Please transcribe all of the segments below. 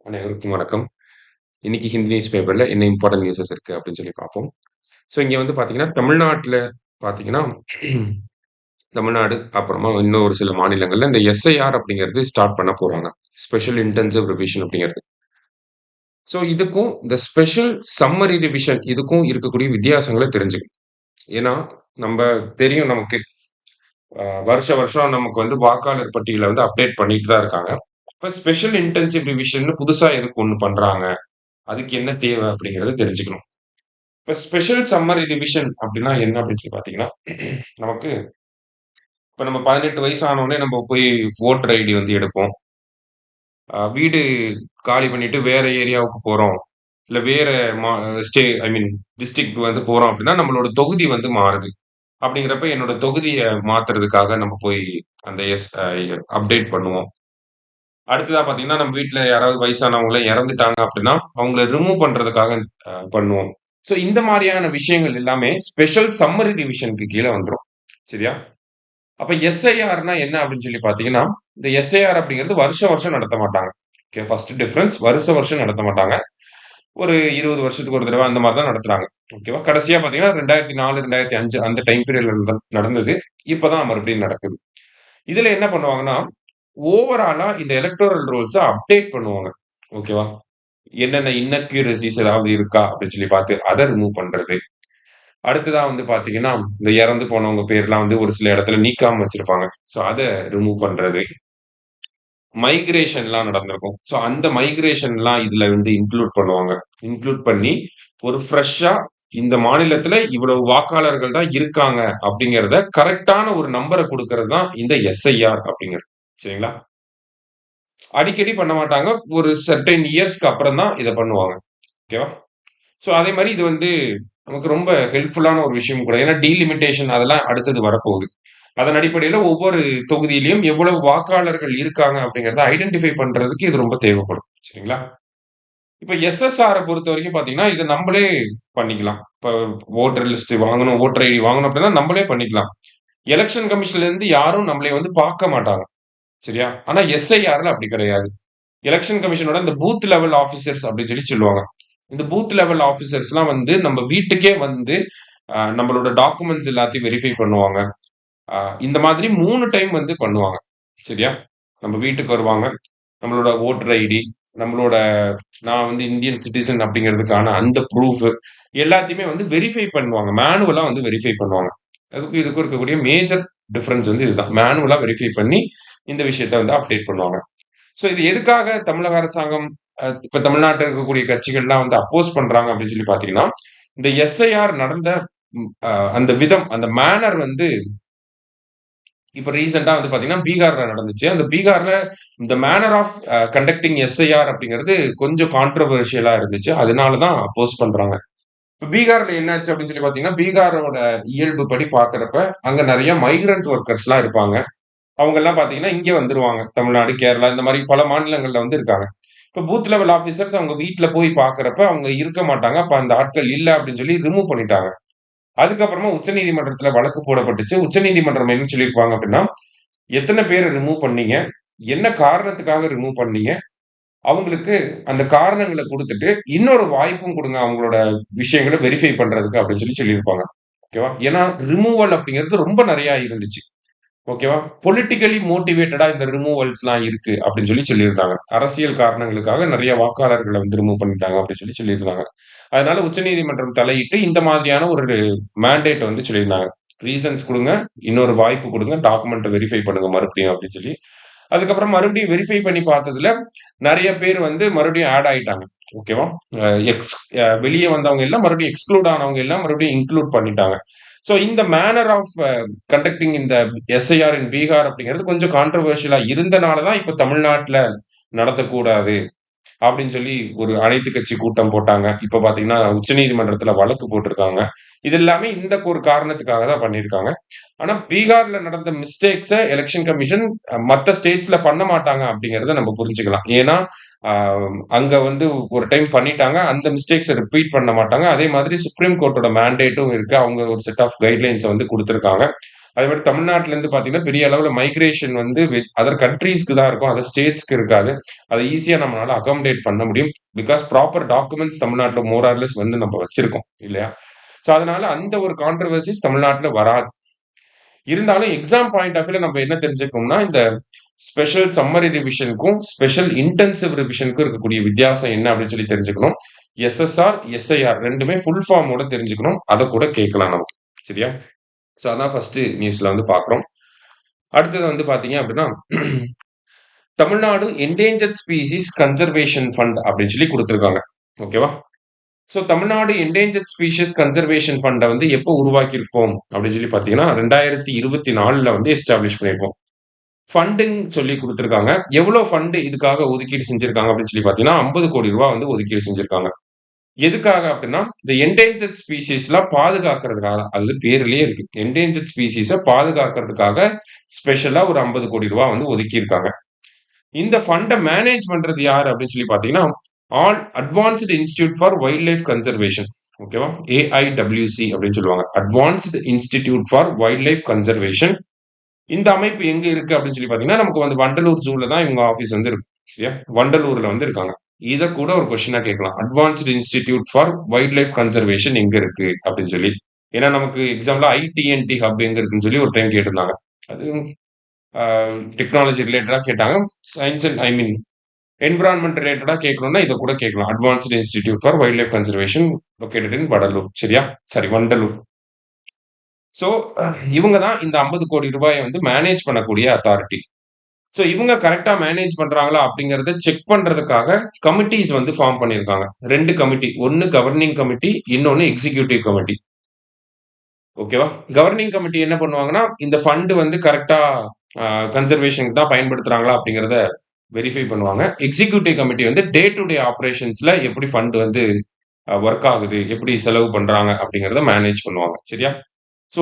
அனைவருக்கும் வணக்கம். இன்னைக்கு ஹிந்தி நியூஸ் பேப்பர்ல என்ன இம்பார்ட்டன்ட் நியூஸஸ் இருக்கு அப்படின்னு சொல்லி பார்ப்போம். ஸோ இங்க வந்து பார்த்தீங்கன்னா, தமிழ்நாட்டுல பார்த்தீங்கன்னா, தமிழ்நாடு அப்புறமா இன்னும் ஒரு சில மாநிலங்கள்ல இந்த எஸ்ஐஆர் அப்படிங்கிறது ஸ்டார்ட் பண்ண போறாங்க. ஸ்பெஷல் இன்டென்சிவ் ரிவிஷன் அப்படிங்கிறது. ஸோ இதுக்கும் இந்த ஸ்பெஷல் சம்மரி ரிவிஷன் இதுக்கும் இருக்கக்கூடிய வித்தியாசங்கள தெரிஞ்சுக்கணும். ஏன்னா, நம்ப தெரியும் நமக்கு வருஷம் வருஷம் நமக்கு வந்து வாக்காளர் பட்டியல வந்து அப்டேட் பண்ணிட்டு தான் இருக்காங்க. இப்ப ஸ்பெஷல் இன்டென்சிவ் ரிவிஷன்னு புதுசா எதுக்கு ஒண்ணு பண்றாங்க? அதுக்கு என்ன தேவை அப்படிங்கிறத தெரிஞ்சுக்கணும். இப்ப ஸ்பெஷல் சம்மரி ரிவிஷன் அப்படின்னா என்ன அப்படின்னு சொல்லி பார்த்தீங்கன்னா, நமக்கு இப்ப நம்ம 18 வயசு ஆன உடனே நம்ம போய் வோட்டர் ஐடி வந்து எடுப்போம். வீடு காலி பண்ணிட்டு வேற ஏரியாவுக்கு போறோம். இல்ல வேற மா ஐ மீன் டிஸ்ட்ரிக்ட் வந்து போறோம் அப்படின்னா, நம்மளோட தொகுதி வந்து மாறுது. அப்படிங்கிறப்ப என்னோட தொகுதிய மாத்துறதுக்காக நம்ம போய் அந்த அப்டேட் பண்ணுவோம். அடுத்ததா பார்த்தீங்கன்னா, நம்ம வீட்ல யாராவது வயசானவங்கள இறந்துட்டாங்க அப்படின்னா, அவங்கள ரிமூவ் பண்றதுக்காக பண்ணுவோம். ஸோ இந்த மாரியான விஷயங்கள் எல்லாமே ஸ்பெஷல் சம்மரி ரிவிஷனுக்கு கீழ வந்துரும். சரியா? அப்ப எஸ்ஐஆர்ன்னா என்ன அப்படின்னு சொல்லி பார்த்தீங்கன்னா, இந்த எஸ்ஐஆர் அப்படிங்கிறது வருஷம் வருஷம் நடத்த மாட்டாங்க. ஓகே. ஃபர்ஸ்ட் டிஃபரன்ஸ் வருஷம் வருஷம் நடத்த மாட்டாங்க. ஒரு 20 வருஷத்துக்கு ஒரு தடவ அந்த மாரி தான் நடத்துறாங்க. ஓகேவா? கடைசியா பார்த்தீங்கன்னா 2004, 2005 அந்த டைம் பீரியட்ல நடந்தது. இப்ப தான் மறுபடியும் நடக்குது. இதுல என்ன பண்ணுவாங்கன்னா, ஓவராலா இந்த எலக்டோரல் ரோல்ஸ அப்டேட் பண்ணுவாங்க. ஓகேவா? என்னென்ன இன்அக்யூரசிஸ் ஏதாவது இருக்கா அப்படின்னு சொல்லி பார்த்து அத ரிமூவ் பண்றது. அடுத்ததா வந்து பார்த்தீங்கன்னா, இந்த இறந்து போனவங்க பேர்லாம் வந்து ஒரு சில இடத்துல நீக்காம வச்சிருப்பாங்க. ஸோ அத ரிமூவ் பண்றது. மைக்ரேஷன்லாம் நடந்திருக்கும். ஸோ அந்த மைக்ரேஷன்லாம் இதுல வந்து இன்க்ளூட் பண்ணுவாங்க. இன்க்ளூட் பண்ணி ஒரு ஃப்ரெஷ்ஷா இந்த மாநிலத்துல இவ்வளவு வாக்காளர்கள் தான் இருக்காங்க அப்படிங்கிறத கரெக்ட்டான ஒரு நம்பர குடுக்கிறது தான் இந்த எஸ்ஐஆர் அப்படிங்கிறது. சரிங்களா? அடிக்கடி பண்ண மாட்டாங்க. ஒரு சர்டைன் இயர்ஸ்க்கு அப்புறம் தான் இத பண்ணுவாங்க. ஓகேவா? ஸோ அதே மாரி இது வந்து நமக்கு ரொம்ப ஹெல்ப்ஃபுல்லான ஒரு விஷயம் கூட. ஏன்னா டீலிமிட்டேஷன் அதெல்லாம் அடுத்தது வரப்போகுது. அதன் அடிப்படையில ஒவ்வொரு தொகுதியிலயும் எவ்வளவு வாக்காளர்கள் இருக்காங்க அப்படிங்கிறத ஐடென்டிஃபை பண்றதுக்கு இது ரொம்ப தேவைப்படும். சரிங்களா? இப்ப எஸ்எஸ்ஆர பொறுத்தவரைக்கும் பார்த்தீங்கன்னா, இத நம்பளே பண்ணிக்கலாம். இப்ப வோட்டர் லிஸ்ட் வாங்கணும், வோட்டர் ஐடி வாங்கணும் அப்படின்னா நம்பளே பண்ணிக்கலாம். எலக்ஷன் கமிஷன்ல இருந்து யாரும் நம்மளய வந்து பார்க்க மாட்டாங்க. சரியா? ஆனா எஸ்ஐஆர்ல அப்படி கிடையாது. எலக்ஷன் கமிஷனோட இந்த பூத் லெவல் ஆஃபீசர்ஸ் அப்படின்னு சொல்லி சொல்லுவாங்க. இந்த பூத் லெவல் ஆஃபீசர்ஸ்லாம் வந்து நம்ம வீட்டுக்கே வந்து நம்மளோட டாக்குமெண்ட்ஸ் எல்லாத்தையும் வெரிஃபை பண்ணுவாங்க. அ இந்த மாதிரி 3 டைம் வந்து பண்ணுவாங்க. சரியா? நம்ம வீட்டுக்கு வருவாங்க. நம்மளோட வோட்டர் ஐடி, நம்மளோட நான் வந்து இந்தியன் சிட்டிசன் அப்படிங்கிறதுக்கான அந்த ப்ரூஃப் எல்லாத்தையுமே வந்து வெரிஃபை பண்ணுவாங்க. மேனுவலா வந்து வெரிஃபை பண்ணுவாங்க. அதுக்கும் இதுக்கும் இருக்கக்கூடிய மேஜர் டிஃபரன்ஸ் வந்து இதுதான். மேனுவலா வெரிஃபை பண்ணி இந்த விஷயத்த வந்து அப்டேட் பண்ணுவாங்க. ஸோ இது எதுக்காக தமிழக அரசாங்கம் இப்ப தமிழ்நாட்டுல இருக்கக்கூடிய கட்சிகள்லாம் வந்து அப்போஸ் பண்றாங்க அப்படின்னு சொல்லி பார்த்தீங்கன்னா, இந்த எஸ்ஐஆர் நடந்த அந்த விதம், அந்த மேனர் வந்து இப்ப ரீசென்ட்டா வந்து பார்த்தீங்கன்னா, பீகார்ல நடந்துச்சு. அந்த பீகார்ல இந்த மேனர் ஆஃப் கண்டக்டிங் எஸ்ஐஆர் அப்படிங்கிறது கொஞ்சம் கான்ட்ரோவர்ஷியலா இருந்துச்சு. அதனால தான் அப்போஸ் பண்றாங்க. இப்ப பீகார்ல என்னாச்சு அப்படின்னு சொல்லி பார்த்தீங்கன்னா, பீகாரோட இயல்புப்படி பார்க்கிறப்ப, அங்க நெறைய மைக்ரண்ட் வொர்க்கர்ஸ்லாம் இருப்பாங்க. அவங்கலாம் பார்த்தீங்கன்னா, இங்க வந்துருவாங்க. தமிழ்நாடு, கேரளா இந்த மாரி பல மாநிலங்கள்ல வந்து இருக்காங்க. இப்ப பூத் லெவல் ஆஃபீசர்ஸ் அவங்க வீட்ல போய் பார்க்கிறப்ப, அவங்க இருக்க மாட்டாங்க. அப்ப அந்த ஆட்கள் இல்ல அப்படின்னு சொல்லி ரிமூவ் பண்ணிட்டாங்க. அதுக்கப்புறமா உச்சநீதிமன்றத்துல வழக்கு போடப்பட்டுச்சு. உச்சநீதிமன்றம் என்ன சொல்லியிருப்பாங்க அப்படின்னா, எத்தன பேர ரிமூவ் பண்ணீங்க? என்ன காரணத்துக்காக ரிமூவ் பண்ணீங்க? அவங்களுக்கு அந்த காரணங்கள குடுத்துட்டு, இன்னொரு வாய்ப்பும் குடுங்க அவங்களோட விஷயங்கள வெரிஃபை பண்றதுக்கு அப்படின்னு சொல்லி சொல்லியிருப்பாங்க. ஓகேவா? ஏன்னா ரிமூவல் அப்படிங்கிறது ரொம்ப நெறையா இருந்துச்சு. ஓகேவா? பொலிட்டிக்கலி மோட்டிவேட்டடா இந்த ரிமூவல்ஸ்லாம் இருக்கு அப்படின்னு சொல்லி சொல்லியிருந்தாங்க. அரசியல் காரணங்களுக்காக நெறைய வாக்காளர்கள வந்து ரிமூவ் பண்ணிட்டாங்க அப்படின்னு சொல்லி சொல்லியிருந்தாங்க. அதனால உச்சநீதிமன்றம் தலையிட்டு இந்த மாதிரியான ஒரு மேண்டேட் வந்து சொல்லியிருந்தாங்க. ரீசன்ஸ் குடுங்க, இன்னொரு வாய்ப்பு குடுங்க, டாக்குமெண்ட்ட வெரிஃபை பண்ணுங்க மறுபடியும் அப்படின்னு சொல்லி. அதுக்கப்புறம் மறுபடியும் வெரிஃபை பண்ணி பார்த்ததுல, நெறைய பேர் வந்து மறுபடியும் ஆட் ஆயிட்டாங்க. ஓகேவா? அ எக்ஸ் வெளிய வந்தவங்க எல்லாம் மறுபடியும் எக்ஸ்க்ளூட் ஆனவங்க எல்லாம் மறுபடியும் இன்க்ளூட் பண்ணிட்டாங்க. ஸோ இந்த மேனர் ஆஃப் கண்டக்டிங் இந்த எஸ்ஐஆர் இன் பீகார் அப்படிங்கிறது கொஞ்சம் கான்ட்ரோவர்ஷியலா இருந்தனால தான் இப்ப தமிழ்நாட்ல நடத்தக்கூடாது அப்படின்னு சொல்லி ஒரு அனைத்து கட்சி கூட்டம் போட்டாங்க. இப்ப பார்த்தீங்கன்னா, உச்சநீதிமன்றத்துல வழக்கு போட்டிருக்காங்க. இது எல்லாமே இந்த ஒரு காரணத்துக்காக தான் பண்ணியிருக்காங்க. ஆனா பீகார்ல நடந்த மிஸ்டேக்ஸ எலக்ஷன் கமிஷன் மத்த ஸ்டேட்ஸ்ல பண்ண மாட்டாங்க அப்படிங்கிறத நம்ம புரிஞ்சுக்கலாம். ஏன்னா, அ அங்க வந்து ஒரு டைம் பண்ணிட்டாங்க. அந்த மிஸ்டேக்ஸ ரிப்பீட் பண்ண மாட்டாங்க. அதே மாதிரி சுப்ரீம் கோர்ட்டோட மேண்டேட்டும் இருக்கு. அவங்க ஒரு செட் ஆஃப் கைட்லைன்ஸ வந்து குடுத்திருக்காங்க. அதே மாதிரி தமிழ்நாட்டுல இருந்து பாத்தீங்கன்னா பெரிய அளவுல மைக்ரேஷன் வந்து அதர் கண்ட்ரீஸ்க்கு தான் இருக்கும், அதர் ஸ்டேட்ஸ்க்கு இருக்காது. அதை ஈஸியா நம்மளால அகாமடேட் பண்ண முடியும். பிகாஸ் ப்ராப்பர் டாக்குமெண்ட்ஸ் தமிழ்நாட்டுல மோரார்லெஸ் வந்து நம்ம வச்சிருக்கோம் இல்லையா? ஸோ அதனால அந்த ஒரு கான்ட்ரோவர்சிஸ் தமிழ்நாட்டுல வராது. இருந்தாலும் எக்ஸாம் பாயிண்ட் ஆஃப் வியூல நம்ம என்ன தெரிஞ்சுக்கணும்னா, இந்த ஸ்பெஷல் சம்மரி ரிவிஷனுக்கும், ஸ்பெஷல் இன்டென்சிவ் ரிவிஷனுக்கும் இருக்கக்கூடிய வித்தியாசம் என்ன அப்படின்னு சொல்லி தெரிஞ்சுக்கணும். எஸ்எஸ்ஆர், எஸ்ஐஆர் 2மே ஃபுல் ஃபார்மோட தெரிஞ்சுக்கணும். அத கூட கேட்கலாம் நமக்கு. சரியா? ஸோ அதான் ஃபர்ஸ்ட் நியூஸ்ல வந்து பார்க்குறோம். அடுத்தது வந்து பார்த்தீங்க அப்படின்னா, Tamil Nadu endangered species conservation fund அப்படின்னு சொல்லி குடுத்திருக்காங்க. ஓகேவா? So Tamil Nadu endangered species conservation fund வந்து எப்போ உருவாக்கியிருக்கோம் அப்படின்னு சொல்லி பார்த்தீங்கன்னா, 2024ல வந்து எஸ்டாப்ளிஷ் பண்ணியிருக்கோம். ஃபண்டுன்னு சொல்லி குடுத்திருக்காங்க. எவ்வளோ ஃபண்ட் இதுக்காக ஒதுக்கீடு செஞ்சிருக்காங்க அப்படின்னு சொல்லி பார்த்தீங்கன்னா, ரூ. 50,00,00,000 வந்து ஒதுக்கீடு செஞ்சிருக்காங்க. எதுக்காக அப்படின்னா, இந்த என்டேஞ்சர்ட் ஸ்பீஷிஸ்லாம் பாதுகாக்கிறதுக்காக. அது பேர்லயே இருக்கு. என்டேஞ்சர்ட் ஸ்பீஷிஸ பாதுகாக்கிறதுக்காக ஸ்பெஷலா ஒரு ரூ. 50,00,00,000 வந்து ஒதுக்கியிருக்காங்க. இந்த ஃபண்ட மேனேஜ் பண்றது யாரு அப்படின்னு சொல்லி பார்த்தீங்கன்னா, all advanced institute for wild life conservation. ஓகேவா? AIWC அப்படின்னு சொல்லுவாங்க. Advanced institute for wild life conservation. இந்த அமைப்பு எங்க இருக்கு அப்படின்னு சொல்லி பார்த்தீங்கன்னா, நமக்கு வந்து வண்டலூர் ஜூல தான் இவங்க ஆஃபீஸ் வந்து இருக்கு. சரியா? வண்டலூர்ல வந்து இருக்காங்க. இத கூட ஒரு கொஸ்டினா கேட்கலாம். Advanced institute for wild life conservation எங்க இருக்கு அப்படின்னு சொல்லி. ஏன்னா நமக்கு எக்ஸாம்ல ITNT ஹப் எங்க இருக்குன்னு சொல்லி ஒரு டைம் கேட்டிருந்தாங்க. அது டெக்னாலஜி ரிலேட்டடா கேட்டாங்க. சயின்ஸ் அண்ட் என்விரான்மென்ட் ரிலேட்டடா கேட்கணும்னா இத கூட கேட்கலாம். Advanced institute for wild life conservation located இன் வடலூர். சரியா? சாரி வண்டலூர். சோ இவங்க தான் இந்த 50,00,00,000 வந்து மேனேஜ் பண்ணக்கூடிய அத்தாரிட்டி. சோ இவங்க கரெக்ட்டா மேனேஜ் பண்றாங்களா அப்படிங்கிறத செக் பண்றதுக்காக கமிட்டீஸ் வந்து ஃபார்ம் பண்ணியிருக்காங்க. 2 கமிட்டி. ஒண்ணு கவர்னிங் கமிட்டி, இன்னொன்னு எக்ஸிகியூட்டிவ் கமிட்டி. ஓகேவா? கவர்னிங் கமிட்டி என்ன பண்ணுவாங்கன்னா, இந்த ஃபண்ட் வந்து கரெக்ட்டா கன்சர்வேஷன்க்கு தான் பயன்படுத்துறாங்களா அப்படிங்கிறத வெரிஃபை பண்ணுவாங்க. எக்ஸிகியூட்டிவ் கமிட்டி வந்து டே டு டே ஆப்பரேஷன்ஸ்ல எப்படி ஃபண்ட் வந்து வொர்க் ஆகுது, எப்படி செலவு பண்றாங்க அப்படிங்கிறத மேனேஜ் பண்ணுவாங்க. சரியா? ஸோ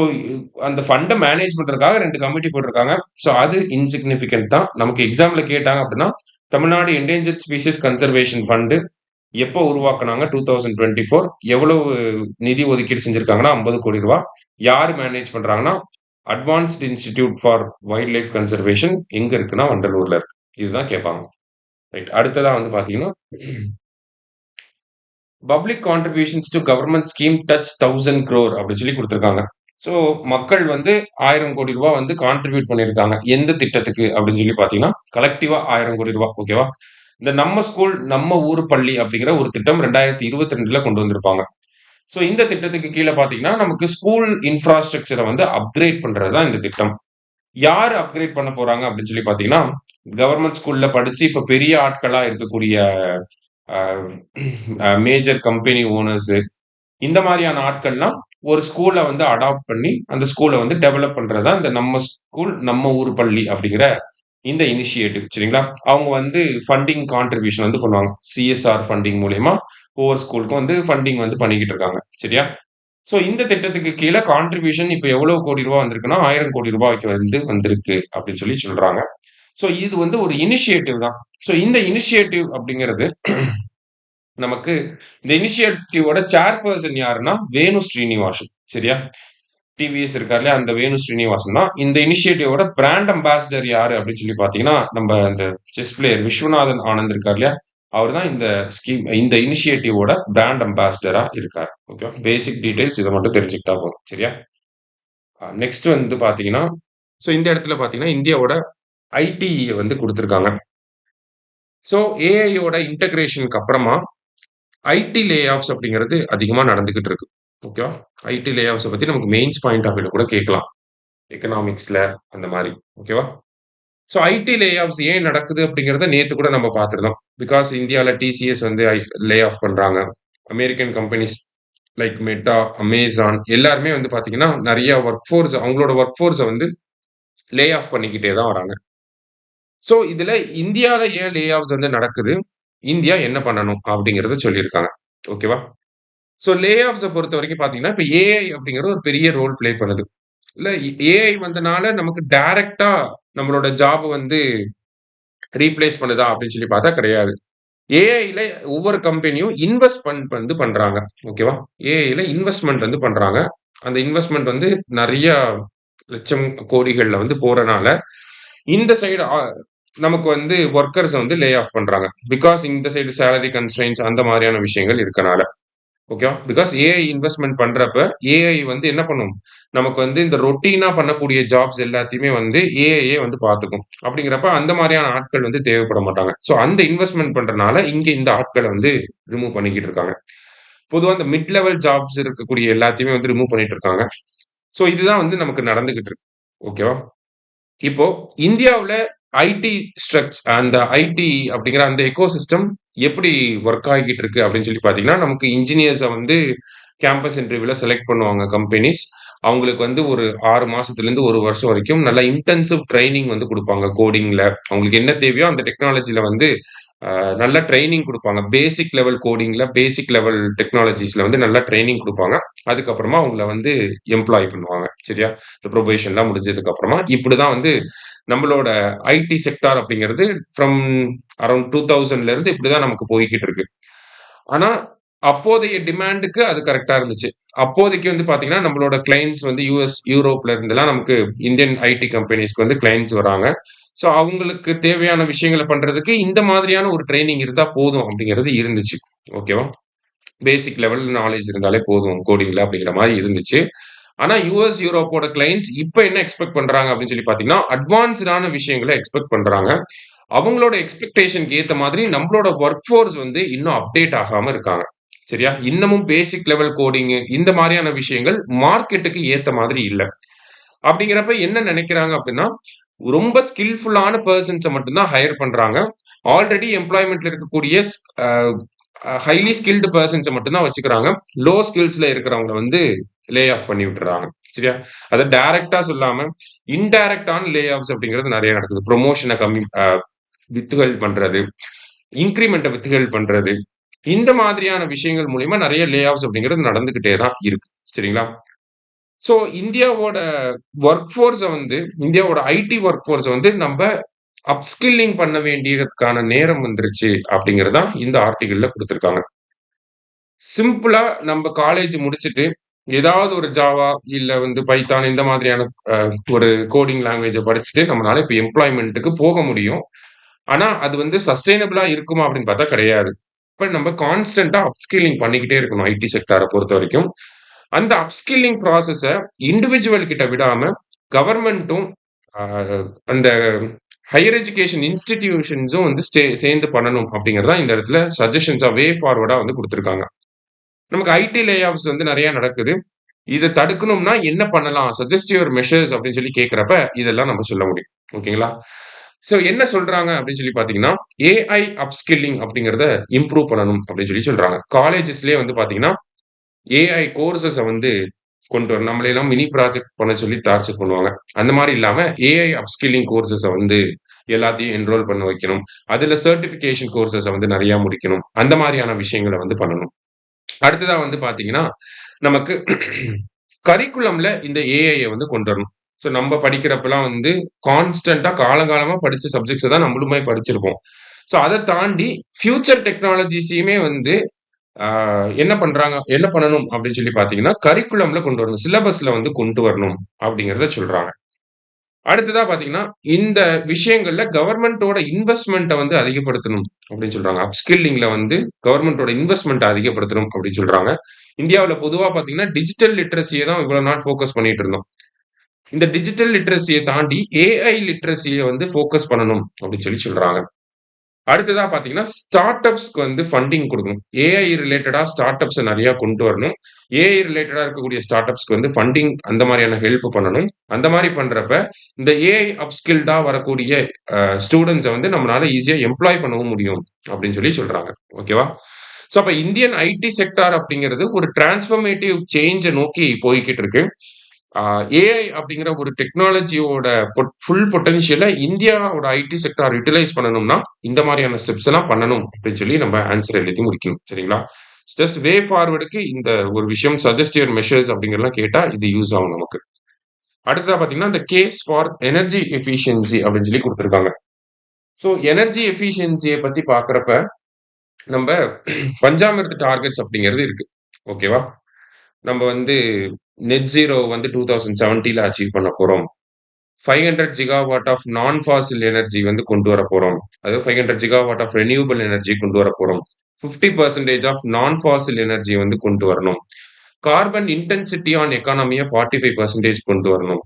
அந்த ஃபண்ட மேனேஜ் பண்றதுக்காக 2 கமிட்டி போட்டிருக்காங்க. ஸோ அது இன்சிக்னிஃபிகன்ட் தான். நமக்கு எக்ஸாம்ல கேட்டாங்க அப்படின்னா, Tamil Nadu endangered species conservation fund எப்போ உருவாக்குனாங்க? 2024. எவ்வளவு நிதி ஒதுக்கீடு செஞ்சிருக்காங்கன்னா, ரூ. 50,00,00,000. யாரு மேனேஜ் பண்றாங்கன்னா, advanced institute for wild life conservation எங்க இருக்குன்னா, வண்டலூர்ல இருக்கு. இதுதான் கேட்பாங்க. ரைட். அடுத்ததா வந்து பார்த்தீங்கன்னா, public contributions to government scheme touch 1000 crore அப்படின்னு சொல்லி குடுத்திருக்காங்க. ஸோ மக்கள் வந்து ரூ. 1,000,00,00,000 வந்து கான்ட்ரிபியூட் பண்ணியிருக்காங்க. எந்த திட்டத்துக்கு அப்படின்னு சொல்லி பார்த்தீங்கன்னா, கலெக்டிவா ரூ. 1,000,00,00,000. ஓகேவா? இந்த நம்ம ஸ்கூல், நம்ம ஊரு பள்ளி அப்படிங்கிற ஒரு திட்டம் 2022ல கொண்டு வந்திருப்பாங்க. ஸோ இந்த திட்டத்துக்கு கீழ பார்த்தீங்கன்னா, நமக்கு ஸ்கூல் இன்ஃப்ராஸ்ட்ரக்சர வந்து அப்கிரேட் பண்றது தான் இந்த திட்டம். யாரு அப்கிரேட் பண்ண போறாங்க அப்படின்னு சொல்லி பார்த்தீங்கன்னா, கவர்ன்மென்ட் ஸ்கூல்ல படிச்சு இப்ப பெரிய ஆட்களா இருக்கக்கூடிய அ மேஜர் கம்பெனி ஓனர்ஸ் இந்த மாரியான ஆட்கள்லாம் ஒரு ஸ்கூல வந்து அடாப்ட் பண்ணி, அந்த ஸ்கூல வந்து டெவலப் பண்றது தான் இந்த நம்ம ஸ்கூல், நம்ம ஊர் பள்ளி அப்படிங்கிற இந்த இனிஷியேட்டிவ். சரிங்களா? அவங்க வந்து ஃபண்டிங் கான்ட்ரிபியூஷன் வந்து பண்ணுவாங்க. CSR ஃபண்டிங் மூலியமா ஒவ்வொரு ஸ்கூலுக்கும் வந்து ஃபண்டிங் வந்து பண்ணிக்கிட்டு இருக்காங்க. சரியா? ஸோ இந்த திட்டத்துக்கு கீழ கான்ட்ரிபியூஷன் இப்ப எவ்வளவு கோடி ரூபாய் வந்திருக்குன்னா, ரூ. 1,000,00,00,000 வந்து வந்திருக்கு அப்படின்னு சொல்லி சொல்றாங்க. ஸோ இது வந்து ஒரு இனிஷியேட்டிவ் தான். ஸோ இந்த இனிஷியேட்டிவ் அப்படிங்கிறது நமக்கு இந்த இனிஷியேட்டிவோட சேர்பர்சன் யாருன்னா, வேணு ஸ்ரீனிவாசன். சரியா? டிவிஎஸ் இருக்காரு இல்லையா? அந்த வேணு ஸ்ரீனிவாசன் தான். இந்த இனிஷியேட்டிவோட பிராண்ட் அம்பாசிடர் யாரு அப்படின்னு சொல்லி பார்த்தீங்கன்னா, நம்ம இந்த செஸ் பிளேயர் விஸ்வநாதன் ஆனந்த் இருக்காரு இல்லையா? அவர் தான் இந்த ஸ்கீம் இந்த இனிஷியேட்டிவோட பிராண்ட் அம்பாசிடரா இருக்காரு. ஓகே. பேசிக் டீடைல்ஸ் இத மட்டும் தெரிஞ்சுக்கிட்டா போதும். சரியா? நெக்ஸ்ட் வந்து பார்த்தீங்கன்னா, ஸோ இந்த இடத்துல பார்த்தீங்கன்னா, இந்தியாவோட ஐடிஇ வந்து குடுத்திருக்காங்க. ஸோ ஏஐயோட இன்டகிரேஷனுக்கு அப்புறமா ஐடி லே ஆஃப்ஸ் அப்படிங்கிறது அதிகமா நடந்துகிட்டு இருக்கு. ஓகேவா? ஐடி லே ஆஃப்ஸ பத்தி நமக்கு மெயின்ஸ் பாயிண்ட் ஆஃப் வியூல கூட கேட்கலாம். எக்கனாமிக்ஸ்ல அந்த மாரி. ஓகேவா? ஸோ ஐடி லே ஆஃப்ஸ் ஏன் நடக்குது அப்படிங்கிறத நேத்து கூட நம்ம பார்த்திருந்தோம். பிகாஸ் இந்தியால டிசிஎஸ் வந்து லே ஆஃப் பண்றாங்க. American companies like meta, Amazon எல்லாருமே வந்து பார்த்தீங்கன்னா, நெறைய வொர்க் ஃபோர்ஸ் அவங்களோட வொர்க் ஃபோர்ஸ வந்து லே ஆஃப் பண்ணிக்கிட்டே தான் வராங்க. ஸோ இதுல இந்தியால ஏன் லே ஆஃப்ஸ் வந்து நடக்குது? இந்தியா என்ன பண்ணணும்? அப்படிங்கிறத சொல்லியிருக்காங்க. ஓகேவா? ஸோ லே ஆஃப்ஸ பொறுத்தவரைக்கும் பார்த்தீங்கன்னா, இப்ப ஏஐ அப்படிங்கிறது ஒரு பெரிய ரோல் ப்ளே பண்ணுது. இல்ல ஏஐ வந்தனால நமக்கு டைரக்ட்டா நம்மளோட ஜாப் வந்து ரீப்ளேஸ் பண்ணுதா அப்படின்னு சொல்லி பார்த்தா கிடையாது. ஏஐல ஒவ்வொரு கம்பெனியும் இன்வெஸ்ட்மென்ட் வந்து பண்றாங்க. ஓகேவா? ஏஐல இன்வெஸ்ட்மென்ட் வந்து பண்றாங்க. அந்த இன்வெஸ்ட்மென்ட் வந்து நெறைய லட்சம் கோடிகள்ல வந்து போறனால, இந்த சைடு நமக்கு வந்து வொர்க்கர்ஸ வந்து லே ஆஃப் பண்றாங்க. பிகாஸ் இந்த சைடு சேலரி கன்ஸ்ட்ரெயின்ட்ஸ் அந்த மாதிரியான விஷயங்கள் இருக்கனால. ஓகேவா? பிகாஸ் ஏஐ இன்வெஸ்ட்மென்ட் பண்றப்ப, ஏஐ வந்து என்ன பண்ணும்? நமக்கு வந்து இந்த ரொட்டீனா பண்ணக்கூடிய ஜாப்ஸ் எல்லாத்தையுமே வந்து ஏஐயே வந்து பார்த்துக்கும். அப்படிங்கிறப்ப அந்த மாரியான ஆட்கள் வந்து தேவைப்பட மாட்டாங்க. ஸோ அந்த இன்வெஸ்ட்மென்ட் பண்றனால, இங்க இந்த ஆட்கள வந்து ரிமூவ் பண்ணிக்கிட்டு இருக்காங்க. பொதுவா இந்த மிட் லெவல் ஜாப்ஸ் இருக்கக்கூடிய எல்லாத்தையுமே வந்து ரிமூவ் பண்ணிட்டு இருக்காங்க. ஸோ இதுதான் வந்து நமக்கு நடந்துகிட்டு இருக்கு. ஓகேவா? இப்போ இந்தியாவுல ஐடி அந்த ஐடி அப்படிங்கிற அந்த எக்கோசிஸ்டம் எப்படி ஒர்க் ஆகிட்டு இருக்கு அப்படின்னு சொல்லி பார்த்தீங்கன்னா, நமக்கு இன்ஜினியர்ஸ வந்து கேம்பஸ் இன்டர்வியூல செலக்ட் பண்ணுவாங்க கம்பெனிஸ். அவங்களுக்கு வந்து ஒரு 6 மாசத்துலேருந்து 1 வருஷம் வரைக்கும் நல்லா இன்டென்சிவ் ட்ரெய்னிங் வந்து குடுப்பாங்க கோடிங்ல. அவங்களுக்கு என்ன தேவையோ அந்த டெக்னாலஜில வந்து நல்ல ட்ரெய்னிங் குடுப்பாங்க. பேசிக் லெவல் கோடிங்ல, பேசிக் லெவல் டெக்னாலஜிஸ்ல வந்து நல்லா ட்ரெய்னிங் குடுப்பாங்க. அதுக்கப்புறமா அவங்கள வந்து எம்ப்ளாய் பண்ணுவாங்க. சரியா? இந்த புரொபேஷன்லாம் முடிஞ்சதுக்கு அப்புறமா, இப்படிதான் வந்து நம்மளோட ஐடி செக்டார் அப்படிங்கிறது ஃப்ரம் அரவுண்ட் 2000ல இருந்து இப்படிதான் நமக்கு போய்க்கிட்டு இருக்கு. ஆனா, அப்போதைய டிமாண்டுக்கு அது கரெக்ட்டா இருந்துச்சு. அப்போதைக்கு வந்து பார்த்தீங்கன்னா, நம்மளோட கிளையன்ட்ஸ் வந்து யுஎஸ், யூரோப்ல இருந்துலாம் நமக்கு இந்தியன் ஐடி கம்பெனிஸ்க்கு வந்து கிளையன்ட்ஸ் வராங்க. ஸோ, அவங்களுக்கு தேவையான விஷயங்கள பண்றதுக்கு இந்த மாதிரியான ஒரு ட்ரெய்னிங் இருந்தா போதும் அப்படிங்கிறது இருந்துச்சு. ஓகேவா? பேசிக் லெவல் நாலேட்ஜ் இருந்தாலே போதும் கோடிங்ல அப்படிங்கிற மாரி இருந்துச்சு. ஆனா யுஎஸ், யூரோப்போட கிளையன்ட்ஸ் இப்ப என்ன எக்ஸ்பெக்ட் பண்றாங்க அப்படின்னு சொல்லி பார்த்தீங்கன்னா, அட்வான்ஸ்டான விஷயங்கள எக்ஸ்பெக்ட் பண்றாங்க. அவங்களோட எக்ஸ்பெக்டேஷன்க்கு ஏத்த மாதிரி நம்மளோட வொர்க் ஃபோர்ஸ் வந்து இன்னும் அப்டேட் ஆகாம இருக்காங்க. சரியா? இன்னமும் பேசிக் லெவல் கோடிங் இந்த மாரியான விஷயங்கள் மார்க்கெட்டுக்கு ஏத்த மாதிரி இல்ல. அப்படிங்கிறப்ப என்ன நினைக்கிறாங்க அப்படின்னா, ரொம்ப ஸ்கில்ஃபுல்லான பெர்சன்ஸ மட்டும் தான் ஹையர் பண்றாங்க. ஆல்ரெடி எம்ப்ளாய்மென்ட்ல இருக்கக்கூடிய ஹைலி ஸ்கில்டு பெர்சன்ஸ மட்டும் தான் வச்சுக்கிறாங்க. லோ ஸ்கில்ஸ்ல இருக்கிறவங்கள வந்து லே ஆஃப் பண்ணி விட்டுர்றாங்க. சரியா? அத டைரக்ட்டா சொல்லாம, இன்டைரக்ட்டான லே ஆஃப்ஸ் அப்படிங்கிறது நெறைய நடக்குது. புரமோஷன கம்மி வித்துகள் பண்றது, இன்கிரிமென்ட்ட வித்துகள் பண்றது. இந்த மாதிரியான விஷயங்கள் மூலியமா நெறைய லே ஆஃப்ஸ் அப்படிங்கிறது நடந்துகிட்டே தான் இருக்கு. சரிங்களா? ஸோ இந்தியாவோட வொர்க் ஃபோர்ஸ வந்து இந்தியாவோட ஐடி வொர்க் ஃபோர்ஸ வந்து நம்ப அப்ஸ்கில்லிங் பண்ண வேண்டியதுக்கான நேரம் வந்துருச்சு அப்படிங்கிறது தான் இந்த ஆர்டிக்கிள்ல குடுத்திருக்காங்க. சிம்பிளா நம்ப காலேஜ் முடிச்சுட்டு, ஏதாவது ஒரு ஜாவா, இல்ல வந்து பைத்தான் இந்த மாதிரியான அ ஒரு கோடிங் லாங்குவேஜ படிச்சுட்டு நம்மனால இப்ப எம்ப்ளாய்மென்ட்க்கு போக முடியும். ஆனா, அது வந்து சஸ்டெய்னபிளா இருக்குமா அப்படின்னு பார்த்தா கிடையாது. இப்ப நம்ம கான்ஸ்டன்ட்டா அப்ஸ்கில்லிங் பண்ணிக்கிட்டே இருக்கணும் ஐடி செக்டார பொறுத்தவரைக்கும். அந்த அப்ஸ்கில்லிங் ப்ராசஸ இண்டிவிஜுவல் கிட்ட விடாம கவர்ன்மென்ட்டும், அ அந்த ஹையர் எஜுகேஷன் இன்ஸ்டிடியூஷன்ஸும் வந்து சேர்ந்து பண்ணணும் அப்படிங்கிறது தான் இந்த இடத்துல சஜஷன்ஸா வே ஃபார்வர்டா வந்து குடுத்திருக்காங்க. நமக்கு ஐடி லே ஆஃப்ஸ் வந்து நெறைய நடக்குது. இத தடுக்கணும்னா என்ன பண்ணலாம்? சஜெஸ்ட் யுவர் மெஷர்ஸ் அப்படின்னு சொல்லி கேட்கிறப்ப, இதெல்லாம் நம்ம சொல்ல முடியும். ஓகேங்களா? சோ என்ன சொல்றாங்க அப்படின்னு சொல்லி பார்த்தீங்கன்னா, ஏஐ அப்ஸ்கில்லிங் அப்படிங்கிறத இம்ப்ரூவ் பண்ணணும் அப்படின்னு சொல்லி சொல்றாங்க. காலேஜஸ்லயே வந்து பார்த்தீங்கன்னா, ஏஐ கோர்ஸஸ வந்து கொண்டு வரணும். நம்மளையெல்லாம் மினி ப்ராஜெக்ட் பண்ண சொல்லி டார்ச்சர் பண்ணுவாங்க. அந்த மாரி இல்லாம ஏஐ அப்ஸ்கில்லிங் கோர்ஸஸ வந்து எல்லாத்தையும் என்ரோல் பண்ண வைக்கணும். அதுல சர்டிஃபிகேஷன் கோர்ஸஸ வந்து நெறைய முடிக்கணும். அந்த மாரியான விஷயங்கள வந்து பண்ணணும். அடுத்ததா வந்து பார்த்தீங்கன்னா, நமக்கு கரிக்குலம்ல இந்த ஏஐய வந்து கொண்டு வரணும். ஸோ நம்ப படிக்கிறப்பலாம் வந்து கான்ஸ்டன்ட்டா காலங்காலமா படிச்ச சப்ஜெக்ட்ஸ தான் நம்மளுமே படிச்சிருப்போம். ஸோ அத தாண்டி ஃபியூச்சர் டெக்னாலஜிஸயுமே வந்து ஆ என்ன பண்ணணும் அப்படின்னு சொல்லி பார்த்தீங்கன்னா, கரிக்குலம்ல கொண்டு வரணும். சிலபஸ்ல வந்து கொண்டு வரணும் அப்படிங்கிறத சொல்றாங்க. அடுத்ததா பார்த்தீங்கன்னா, இந்த விஷயங்கள்ல கவர்ன்மென்ட்டோட இன்வெஸ்ட்மென்ட்ட வந்து அதிகப்படுத்தணும் அப்படின்னு சொல்றாங்க. அப்ஸ்கில்லிங்ல வந்து கவர்ன்மென்ட்டோட இன்வெஸ்ட்மென்ட்ட அதிகப்படுத்தணும் அப்படின்னு சொல்றாங்க. இந்தியாவுல பொதுவா பார்த்தீங்கன்னா, டிஜிட்டல் லிட்டரசிய தான் இவ்வளவு நாள் ஃபோக்கஸ் பண்ணிட்டு இருந்தோம். இந்த டிஜிட்டல் லிட்டரசிய தாண்டி ஏஐ லிட்டரசிய வந்து ஃபோக்கஸ் பண்ணணும் அப்படின்னு சொல்லி சொல்றாங்க. அடுத்ததா பார்த்தீங்கன்னா, ஸ்டார்ட் அப்ஸ்க்கு வந்து ஃபண்டிங் குடுக்கணும். ஏஐ ரிலேட்டடா ஸ்டார்ட் அப்ஸ நெறைய கொண்டு வரணும். ஏஐ ரிலேட்டடா இருக்கக்கூடிய ஸ்டார்ட் அப்ஸ்க்கு வந்து ஃபண்டிங் அந்த மாரியான ஹெல்ப் பண்ணணும். அந்த மாரி பண்றப்ப, இந்த ஏஐ அப்ஸ்கில்டா வரக்கூடிய ஸ்டூடண்ட்ஸ வந்து நம்மனால ஈஸியா எம்ப்ளாய் பண்ணவும் முடியும் அப்படின்னு சொல்லி சொல்றாங்க. ஓகேவா? ஸோ அப்ப இந்தியன் ஐடி செக்டார் அப்படிங்கிறது ஒரு டிரான்ஸ்ஃபர்மேட்டிவ் சேஞ்ச நோக்கி போய்க்கிட்டு இருக்கு. ஆ ஏஐ அப்படிங்கிற ஒரு டெக்னாலஜியோட ஃபுல் பொட்டன்ஷியல இந்தியாவோட ஐடி செக்டார் யுட்டிலைஸ் பண்ணணும்னா, இந்த மாரியான ஸ்டெப்ஸ் எல்லாம் பண்ணணும் அப்படின்னு சொல்லி நம்ம ஆன்ஸர் எழுதி முடிக்கணும். சரிங்களா? ஜஸ்ட் வே ஃபார்வர்டுக்கு இந்த ஒரு விஷயம் சஜெஸ்ட் யுவர் மெஷர்ஸ் அப்படிங்கிறதெல்லாம் கேட்டா இது யூஸ் ஆகும் நமக்கு. அடுத்ததா பார்த்தீங்கன்னா, இந்த கேஸ் ஃபார் எனர்ஜி எஃபிஷியன்சி அப்படின்னு சொல்லி குடுத்திருக்காங்க. ஸோ எனர்ஜி எஃபிஷியன்சிய பத்தி பார்க்கிறப்ப, நம்ப பஞ்சாமிர்த் டார்கெட்ஸ் அப்படிங்கிறது இருக்கு. ஓகேவா? நம்ம வந்து நெட் ஜீரோ வந்து 2070ல அச்சீவ் பண்ண போறோம். 500 ஜிகாவாட் ஆஃப் நான் ஃபாசில் எனர்ஜி வந்து கொண்டு வரப் போறோம். அதாவது 500 ஜிகாவாட் ஆஃப் ரெனியூவபிள் எனர்ஜி கொண்டு வரப் போறோம். 50% ஆஃப் நான் ஃபாசில் எனர்ஜி வந்து கொண்டு வரணும். கார்பன் இன்டென்சிட்டி ஆன் எக்கானமிய 45% கொண்டு வரணும்.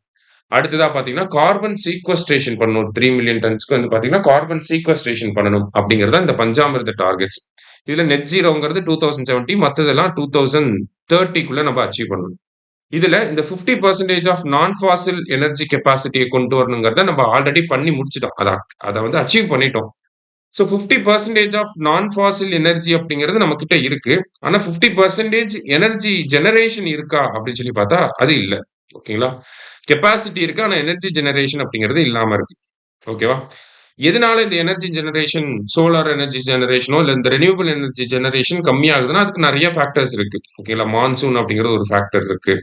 அடுத்ததா பாத்தீங்கன்னா, கார்பன் சீக்வஸ்ட்ரேஷன் பண்ணணும். ஒரு 3 மில்லியன் டன்ஸ்க்கு வந்து பாத்தீங்கன்னா, கார்பன் சீக்வஸ்ட்ரேஷன் பண்ணணும் அப்படிங்கிறது தான் இந்த பஞ்சாமிர்த டார்கெட்ஸ். இதுல நெட் ஜீரோங்கிறது 2070, மத்ததெல்லாம் 2030க்குள்ள நம்ம அச்சீவ் பண்ணணும். இதுல இந்த 50% ஆஃப் நான் ஃபாசில் எனர்ஜி கெப்பாசிட்டிய கொண்டு வரணுங்கிறத நம்ம ஆல்ரெடி பண்ணி முடிச்சுட்டோம். அத வந்து அச்சீவ் பண்ணிட்டோம். ஸோ 50% ஆஃப் நான் ஃபாசில் எனர்ஜி அப்படிங்கிறது நம்மகிட்ட இருக்கு. ஆனா 50% எனர்ஜி ஜெனரேஷன் இருக்கா அப்படின்னு சொல்லி பார்த்தா அது இல்ல. ஓகேங்களா? கெப்பாசிட்டி இருக்கு. ஆனா எனர்ஜி ஜெனரேஷன் அப்படிங்கிறது இல்லாம இருக்கு. ஓகேவா? எதனால இந்த எனர்ஜி ஜெனரேஷன், சோலார் எனர்ஜி ஜெனரேஷனோ இல்ல இந்த ரெனியூவபிள் எனர்ஜி ஜெனரேஷன் கம்மியாகுதுன்னா, அதுக்கு நெறைய ஃபேக்டர்ஸ் இருக்கு. ஓகேங்களா? மான்சூன் அப்படிங்கிற ஒரு ஃபேக்டர் இருக்கு.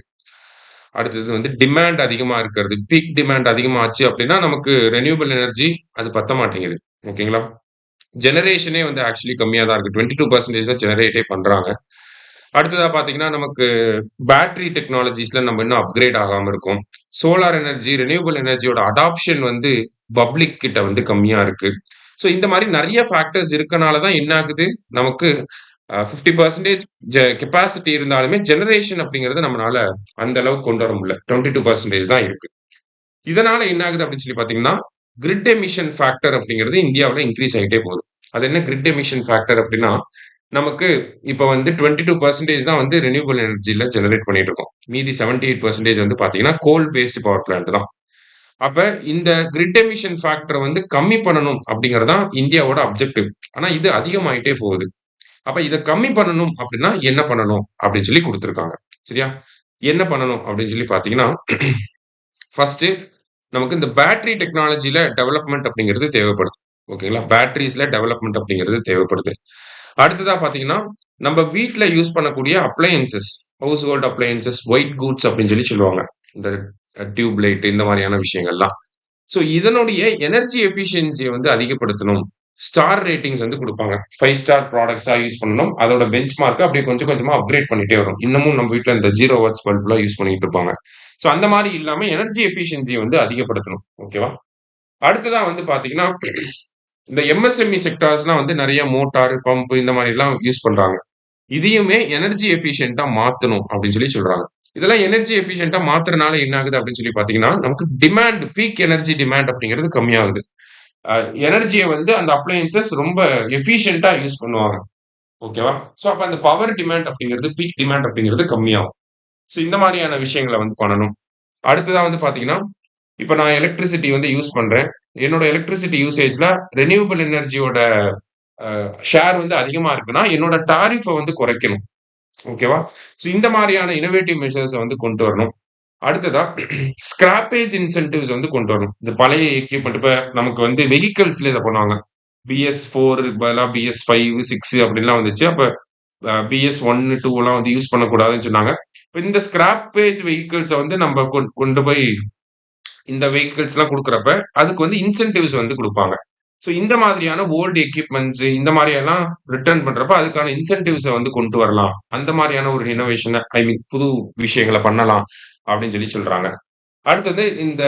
அடுத்தது வந்து டிமாண்ட் அதிகமா இருக்கிறது. பீக் டிமாண்ட் அதிகமாச்சு அப்படின்னா, நமக்கு ரெனியூவபிள் எனர்ஜி அது பத்த மாட்டேங்குது. ஓகேங்களா? ஜெனரேஷனே வந்து ஆக்சுவலி கம்மியா தான் இருக்கு. 22% தான் ஜெனரேட்டே பண்றாங்க. அடுத்ததா பார்த்தீங்கன்னா, நமக்கு பேட்டரி டெக்னாலஜிஸ்ல நம்ம இன்னும் அப்கிரேட் ஆகாம இருக்கோம். சோலார் எனர்ஜி, ரெனியூவபிள் எனர்ஜியோட அடாப்ஷன் வந்து பப்ளிக் கிட்ட வந்து கம்மியா இருக்கு. ஸோ இந்த மாரி நெறைய ஃபேக்டர்ஸ் இருக்கனால தான் என்ன ஆகுது, நமக்கு 50% கெப்பாசிட்டி இருந்தாலுமே ஜெனரேஷன் அப்படிங்கிறது நம்மனால அந்த அளவுக்கு கொண்டு வர முடியல. 22% தான் இருக்கு. இதனால என்ன ஆகுது அப்படின்னு சொல்லி பார்த்தீங்கன்னா, கிரிட் எமிஷன் ஃபேக்டர் அப்படிங்கிறது இந்தியாவுல இன்கிரீஸ் ஆயிட்டே போகுது. அது என்ன கிரிட் எமிஷன் ஃபேக்டர் அப்படின்னா, நமக்கு இப்ப வந்து 22% தான் வந்து ரெனியூவபிள் எனர்ஜில ஜெனரேட் பண்ணிட்டு இருக்கோம். மீதி 78% வந்து பார்த்தீங்கன்னா, கோல் பேஸ்ட் பவர் பிளான்ட் தான். அப்ப இந்த கிரிட் எமிஷன் ஃபேக்டர வந்து கம்மி பண்ணணும் அப்படிங்கிறது தான் இந்தியாவோட அப்ஜெக்டிவ். ஆனா இது அதிகமாயிட்டே போகுது. அப்ப இத கம்மி பண்ணணும் அப்படின்னா என்ன பண்ணணும் அப்படின்னு சொல்லி குடுத்திருக்காங்க. சரியா? என்ன பண்ணணும் அப்படின்னு சொல்லி பார்த்தீங்கன்னா, ஃபர்ஸ்ட்டு நமக்கு இந்த பேட்டரி டெக்னாலஜில டெவலப்மென்ட் அப்படிங்கிறது தேவைப்படுது. ஓகேங்களா? பேட்டரீஸ்ல டெவலப்மென்ட் அப்படிங்கிறது தேவைப்படுது. அடுத்ததா பார்த்தீங்கன்னா, நம்ம வீட்ல யூஸ் பண்ணக்கூடிய appliances, house hold appliances, white goods அப்படின்னு சொல்லி சொல்லுவாங்க. இந்த டியூப் லைட் இந்த மாரியான விஷயங்கள்லாம். ஸோ இதனுடைய எனர்ஜி எஃபிஷியன்சிய வந்து அதிகப்படுத்தணும். ஸ்டார் ரேட்டிங்ஸ் வந்து குடுப்பாங்க. 5 ஸ்டார் ப்ராடக்ட்ஸா யூஸ் பண்ணணும். அதோட பெஞ்ச் மார்க்க அப்படியே கொஞ்சம் கொஞ்சமா அப்கிரேட் பண்ணிட்டே வரும். இன்னமும் நம்ம வீட்ல இந்த 0 வாட்ஸ் பல்ப்லாம் யூஸ் பண்ணிட்டு இருப்பாங்க. ஸோ அந்த மாரி இல்லாம எனர்ஜி எஃபிஷியன்சிய வந்து அதிகப்படுத்தணும். ஓகேவா? அடுத்ததா வந்து பார்த்தீங்கன்னா, இந்த எம்எஸ்எம்இ செக்டார்ஸ்லாம் வந்து நெறைய மோட்டார், பம்ப் இந்த மாரிலாம் யூஸ் பண்றாங்க. இதையுமே எனர்ஜி எஃபிஷியன்ட்டா மாத்தணும் அப்படின்னு சொல்லி சொல்றாங்க. இதெல்லாம் எனர்ஜி எஃபிஷியன்ட்டா மாத்துறனால என்ன ஆகுது அப்படின்னு சொல்லி பார்த்தீங்கன்னா, நமக்கு டிமாண்ட் பீக் எனர்ஜி டிமாண்ட் அப்படிங்கிறது கம்மியாகுது. அ எனர்ஜிய வந்து அந்த அப்ளையன்ஸஸ் ரொம்ப எஃபிஷியன்ட்டா யூஸ் பண்ணுவாங்க. ஓகேவா? ஸோ அப்ப அந்த பவர் டிமாண்ட் அப்படிங்கிறது, பீக் டிமாண்ட் அப்படிங்கிறது கம்மியாகும். ஸோ இந்த மாரியான விஷயங்கள வந்து பண்ணணும். அடுத்ததா வந்து பார்த்தீங்கன்னா, இப்ப நான் எலக்ட்ரிசிட்டி வந்து யூஸ் பண்றேன். என்னோட எலக்ட்ரிசிட்டி யூசேஜ்ல ரெனியூவபிள் எனர்ஜியோட ஷேர் வந்து அதிகமா இருக்குன்னா, என்னோட டாரிஃப வந்து குறைக்கணும். ஓகேவா? ஸோ இந்த மாரியான இன்னோவேட்டிவ் மெஷர்ஸ வந்து கொண்டு வரணும். அடுத்ததா ஸ்கிராப்பேஜ் இன்சென்டிவ்ஸ் வந்து கொண்டு வரணும். இந்த பழைய எக்யூப்மென்ட் இப்ப நமக்கு வந்து வெஹிக்கிள்ஸ்ல இத பண்ணுவாங்க. BS4 பதிலா BS5, 6 அப்படின்லாம் வந்துச்சு. அப்ப BS1, 2லாம் வந்து யூஸ் பண்ணக்கூடாதுன்னு சொன்னாங்க. இப்ப இந்த ஸ்கிராப்பேஜ் வெஹிக்கிள்ஸ வந்து நம்ம கொண்டு போய் இந்த வெஹிக்கிள்ஸ்லாம் குடுக்குறப்ப, அதுக்கு வந்து இன்சென்டிவ்ஸ் வந்து குடுப்பாங்க. ஸோ இந்த மாதிரியான ஓல்ட் எக்யூப்மென்ட்ஸ் இந்த மாரியெல்லாம் ரிட்டர்ன் பண்றப்ப, அதுக்கான இன்சென்டிவ்ஸ வந்து கொண்டு வரலாம். அந்த மாரியான ஒரு இன்னோவேஷன ஐ மீன் புது விஷயங்கள பண்ணலாம் அப்படின்னு சொல்லி சொல்றாங்க. அடுத்தது இந்த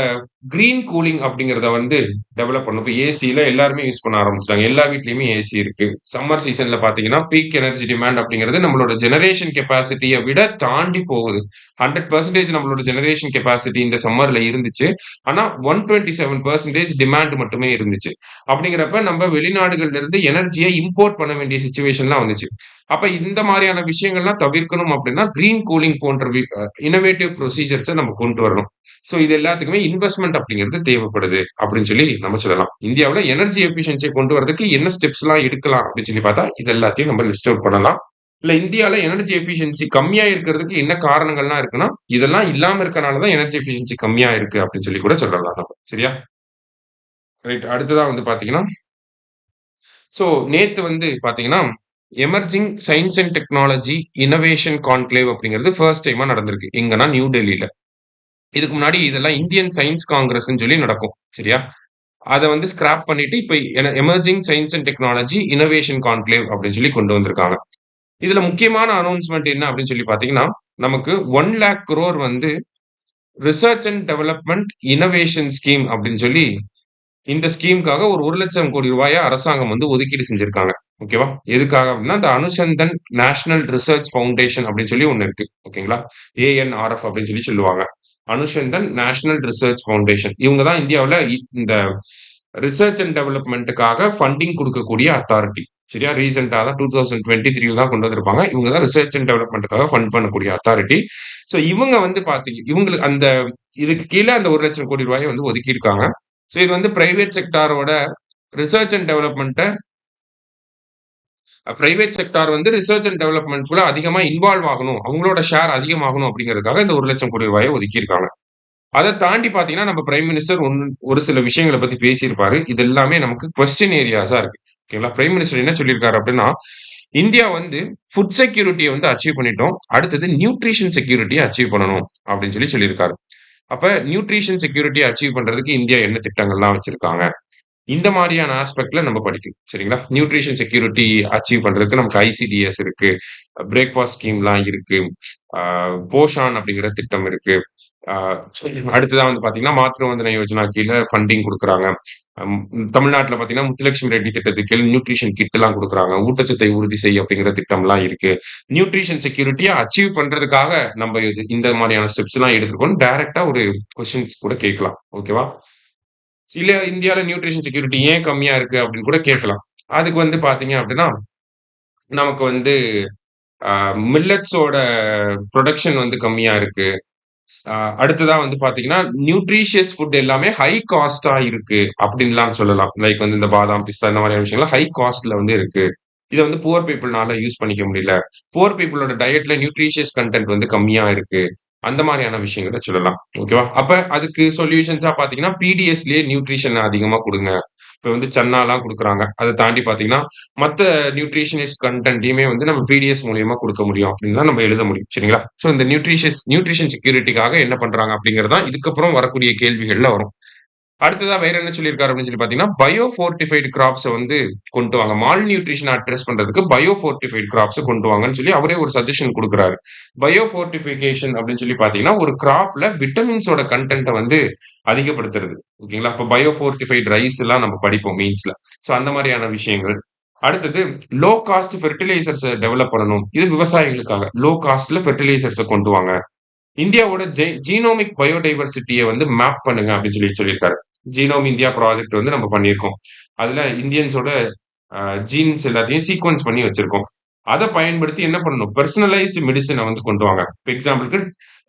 கிரீன் கூலிங் அப்படிங்கிறத வந்து டெவலப் பண்ணணும். இப்ப ஏசில எல்லாருமே யூஸ் பண்ண ஆரம்பிச்சுட்டாங்க. எல்லா வீட்லயுமே ஏசி இருக்கு. சம்மர் சீசன்ல பார்த்தீங்கன்னா, பீக் எனர்ஜி டிமாண்ட் அப்படிங்கிறது நம்மளோட ஜெனரேஷன் கெப்பாசிட்டிய விட தாண்டி போகுது. 100% நம்மளோட ஜெனரேஷன் கெப்பாசிட்டி இந்த சம்மர்ல இருந்துச்சு. ஆனா 127% டிமாண்ட் மட்டுமே இருந்துச்சு. அப்படிங்கிறப்ப நம்ம வெளிநாடுகள்ல இருந்து எனர்ஜிய இம்போர்ட் பண்ண வேண்டிய சிச்சுவேஷன்லாம் வந்துச்சு. அப்ப இந்த மாரியான விஷயங்கள்லாம் தவிர்க்கணும் அப்படின்னா, கிரீன் கூலிங் போன்ற இன்னோவேட்டிவ் ப்ரொசீஜர்ஸ நம்ம கொண்டு வரணும். ஸோ இது எல்லாத்துக்குமே இன்வெஸ்ட்மென்ட் அப்படிங்கிறது தேவைப்படுது அப்படின்னு சொல்லி நம்ம சொல்லலாம். இந்தியாவுல எனர்ஜி எஃபிஷியன்சிய கொண்டு வரதுக்கு என்ன ஸ்டெப்ஸ்லாம் எடுக்கலாம் அப்படின்னு சொல்லி பார்த்தா, இது எல்லாத்தையும் நம்ம லிஸ்ட் அவுட் பண்ணலாம். இல்ல இந்தியால எனர்ஜி எஃபிஷியன்சி கம்மியா இருக்கிறதுக்கு என்ன காரணங்கள்லாம் இருக்குன்னா, இதெல்லாம் இல்லாம இருக்கனால தான் எனர்ஜி எஃபிஷியன்சி கம்மியா இருக்கு அப்படின்னு சொல்லி கூட சொல்லலாம் நம்ம. சரியா? ரைட். அடுத்ததா வந்து பார்த்தீங்கன்னா, ஸோ நேத்து வந்து பார்த்தீங்கன்னா, emerging science and technology innovation conclave அப்படிங்கிறது ஃபர்ஸ்ட் டைமா நடந்திருக்கு. எங்கன்னா நியூ டெல்லில. இதுக்கு முன்னாடி இதெல்லாம் இந்தியன் சயன்ஸ் காங்கிரஸ்ன்னு சொல்லி நடக்கும். சரியா? அத வந்து ஸ்கிராப் பண்ணிட்டு இப்ப emerging science and technology innovation conclave அப்படின்னு சொல்லி கொண்டு வந்திருக்காங்க. இதுல முக்கியமான அனவுன்ஸ்மென்ட் என்ன அப்படின்னு சொல்லி பார்த்தீங்கன்னா, நமக்கு 1,00,000 crore வந்து research and development innovation scheme அப்படின்னு சொல்லி இந்த ஸ்கீமுக்காக ஒரு 1,00,000 கோடி ரூபாய அரசாங்கம் வந்து ஒதுக்கீடு செஞ்சிருக்காங்க. ஓகேவா? எதுக்காக அப்படின்னா, இந்த அனுசந்தன் நேஷனல் ரிசர்ச் ஃபவுண்டேஷன் அப்படின்னு சொல்லி ஒண்ணு இருக்கு. ஓகேங்களா? ANRF அப்படின்னு சொல்லி சொல்லுவாங்க. Anusandhan national research foundation. இவங்க தான் இந்தியாவுல இந்த ரிசர்ச் அண்ட் டெவலப்மென்ட்க்காக ஃபண்டிங் குடுக்கக்கூடிய அத்தாரிட்டி. சரியா? ரீசென்ட்டா தான் 2023 தான் கொண்டு வந்திருப்பாங்க. இவங்க தான் ரிசர்ச் அண்ட் டெவலப்மென்ட்க்காக ஃபண்ட் பண்ணக்கூடிய அத்தாரிட்டி. ஸோ இவங்க வந்து இவங்களுக்கு அந்த இதுக்கு கீழ அந்த 1,00,000 கோடி ரூபாய வந்து ஒதுக்கியிருக்காங்க. ஸோ இது வந்து பிரைவேட் செக்டாரோட ரிசர்ச் அண்ட் டெவலப்மென்ட்ட பிரைவேட் செக்டார் வந்து ரிசர்ச் அண்ட் டெவலப்மென்ட்குள்ள அதிகமா இன்வால்வ் ஆகணும். அவங்களோட ஷேர் அதிகமாகணும் அப்படிங்கிறதுக்காக இந்த 1,00,000 கோடி ரூபாய ஒதுக்கியிருக்காங்க. அத தாண்டி பார்த்தீங்கன்னா, நம்ம பிரைம் மினிஸ்டர் ஒரு சில விஷயங்கள பத்தி பேசியிருப்பாரு. இது எல்லாமே நமக்கு கொஸ்டின் ஏரியாஸா இருக்கு. ஓகேங்களா? பிரைம் மினிஸ்டர் என்ன சொல்லியிருக்காரு அப்படின்னா, இந்தியா வந்து ஃபுட் செக்யூரிட்டிய வந்து அச்சீவ் பண்ணிட்டோம். அடுத்தது நியூட்ரிஷன் செக்யூரிட்டிய அச்சீவ் பண்ணணும் அப்படின்னு சொல்லியிருக்காரு. அப்ப நியூட்ரிஷன் செக்யூரிட்டிய அச்சீவ் பண்றதுக்கு இந்தியா என்ன திட்டங்கள்லாம் வச்சிருக்காங்க? இந்த மாரியான ஆஸ்பெக்ட்ல நம்ம படிக்கணும். சரிங்களா? நியூட்ரிஷன் செக்யூரிட்டி அச்சீவ் பண்றதுக்கு நமக்கு ஐசிடிஎஸ் இருக்கு. பிரேக்ஃபாஸ்ட் ஸ்கீம்லாம் இருக்கு. ஆ போஷான் அப்படிங்கிற திட்டம் இருக்கு. ஆ அடுத்ததா வந்து பார்த்தீங்கன்னா, மாத்ரு வந்தன யோஜனா கீழ ஃபண்டிங் குடுக்குறாங்க. அம் தமிழ்நாட்டுல பார்த்தீங்கன்னா, முத்துலட்சுமி ரெட்டி திட்டத்துக்கு கீழ நியூட்ரிஷன் கிட்லாம் குடுக்குறாங்க. ஊட்டச்சத்தை உறுதி செய் அப்படிங்கிற திட்டம்லாம் இருக்கு. நியூட்ரிஷன் செக்யூரிட்டிய அச்சீவ் பண்றதுக்காக நம்ம இந்த மாரியான ஸ்டெப்ஸ்லாம் எடுத்திருக்கோம்னு டைரக்ட்டா ஒரு கொஸ்டின்ஸ் கூட கேட்கலாம். ஓகேவா? இல்ல இந்தியால நியூட்ரிஷன் செக்யூரிட்டி ஏன் கம்மியா இருக்கு அப்படின்னு கூட கேட்கலாம். அதுக்கு வந்து பார்த்தீங்க அப்படின்னா, நமக்கு வந்து அ மில்லட்ஸோட புரொடக்ஷன் வந்து கம்மியா இருக்கு. அ அடுத்ததா வந்து பார்த்தீங்கன்னா, நியூட்ரிஷியஸ் ஃபுட் எல்லாமே ஹை காஸ்ட்டா இருக்கு அப்டின்லாம் சொல்லலாம். லைக் வந்து இந்த பாதாம், பிஸ்தா இந்த மாதிரியான விஷயங்கள்லாம் ஹை காஸ்ட்ல வந்து இருக்கு. இத வந்து புவர் பீப்பிள்னால யூஸ் பண்ணிக்க முடியல. புவர் பீப்பிளோட டயட்ல நியூட்ரிஷியஸ் கன்டென்ட் வந்து கம்மியா இருக்கு. அந்த மாரியான விஷயங்கள சொல்லலாம். ஓகேவா? அப்ப அதுக்கு சொல்யூஷன்ஸா பார்த்தீங்கன்னா, பிடிஎஸ்லயே நியூட்ரிஷன் அதிகமா குடுங்க. இப்ப வந்து சன்னாலாம் குடுக்குறாங்க. அத தாண்டி பார்த்தீங்கன்னா, மத்த நியூட்ரிஷனிஸ்ட் கன்டென்ட்டையுமே வந்து நம்ம பிடிஎஸ் மூலியமா குடுக்க முடியும் அப்டின்லாம் நம்ம எழுத முடியும். சரிங்களா? ஸோ இந்த நியூட்ரிஷன் செக்யூரிட்டிக்காக என்ன பண்றாங்க அப்டிங்கிறது தான் இதுக்கப்புறம் வரக்கூடிய கேள்விகள்ல வரும். அடுத்ததா வேற என்ன சொல்லியிருக்காரு அப்படின்னு சொல்லி பார்த்தீங்கன்னா, பயோ ஃபோர்ட்டிஃபைட் கிராப்ஸ வந்து கொண்டு வாங்க. மால் நியூட்ரிஷன அட்ரஸ் பண்றதுக்கு பயோ ஃபோர்ட்டிஃபைட் கிராப்ஸ கொண்டு வாங்கன்னு சொல்லி அவரே ஒரு சஜஷன் குடுக்குறாரு. பயோ ஃபோர்ட்டிஃபிகேஷன் அப்படின்னு சொல்லி பார்த்தீங்கன்னா, ஒரு கிராப்ல விட்டமின்ஸோட கன்டென்ட்ட வந்து அதிகப்படுத்துறது. ஓகேங்களா? அப்ப பயோ ஃபோர்ட்டிஃபைட் ரைஸ்லாம் நம்ம படிப்போம் மெயின்ஸ்ல. ஸோ அந்த மாரியான விஷயங்கள். அடுத்தது லோ காஸ்ட் ஃபெர்டிலைசர்ஸ டெவலப் பண்ணணும். இது விவசாயிகளுக்காக. லோ காஸ்ட்ல ஃபெர்டிலைசர்ஸ கொண்டு வாங்க. இந்தியாவோட ஜீனோமிக் பயோடைவர்சிட்டிய வந்து மேப் பண்ணுங்க அப்படின்னு சொல்லியிருக்காரு. ஜீனோம் இந்தியா ப்ராஜெக்ட் வந்து நம்ம பண்ணியிருக்கோம். அதுல இந்தியன்ஸோட ஜீன்ஸ் எல்லாத்தையும் சீக்வென்ஸ் பண்ணி வச்சிருக்கோம். அத பயன்படுத்தி என்ன பண்ணணும்? பெர்சனலைஸ்ட் மெடிசின வந்து கொண்டு வாங்க. இப்ப எக்ஸாம்பிள்க்கு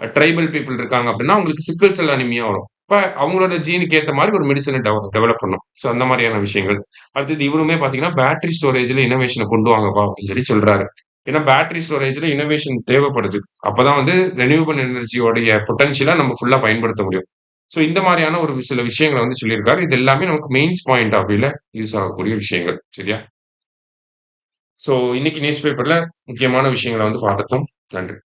ட்ரைபல் பீப்பிள் இருக்காங்க அப்படின்னா, அவங்களுக்கு சிக்கிள் செல் அனீமியா வரும். இப்ப அவங்களோட ஜீனுக்கு ஏத்த மாரி ஒரு மெடிசின டெவலப் பண்ணணும். ஸோ அந்த மாரியான விஷயங்கள். அடுத்தது இவருமே பார்த்தீங்கன்னா, பேட்டரி ஸ்டோரேஜ்ல இன்னோவேஷன கொண்டு வாங்கப்பா அப்படின்னு சொல்றாரு. ஏன்னா பேட்டரி ஸ்டோரேஜ்ல இன்னோவேஷன் தேவைப்படுது. அப்பதான் வந்து ரெனியூவபிள் எனர்ஜியோடைய பொட்டன்ஷியலா நம்ம ஃபுல்லா பயன்படுத்த முடியும். ஸோ இந்த மாரியான ஒரு சில விஷயங்கள வந்து சொல்லியிருக்காரு. இது எல்லாமே நமக்கு மெயின்ஸ் பாயிண்ட் ஆஃப் வியூல யூஸ் ஆகக்கூடிய விஷயங்கள். சரியா? ஸோ இன்னைக்கு நியூஸ் பேப்பர்ல முக்கியமான விஷயங்கள வந்து பார்த்துட்டோம். நன்றி.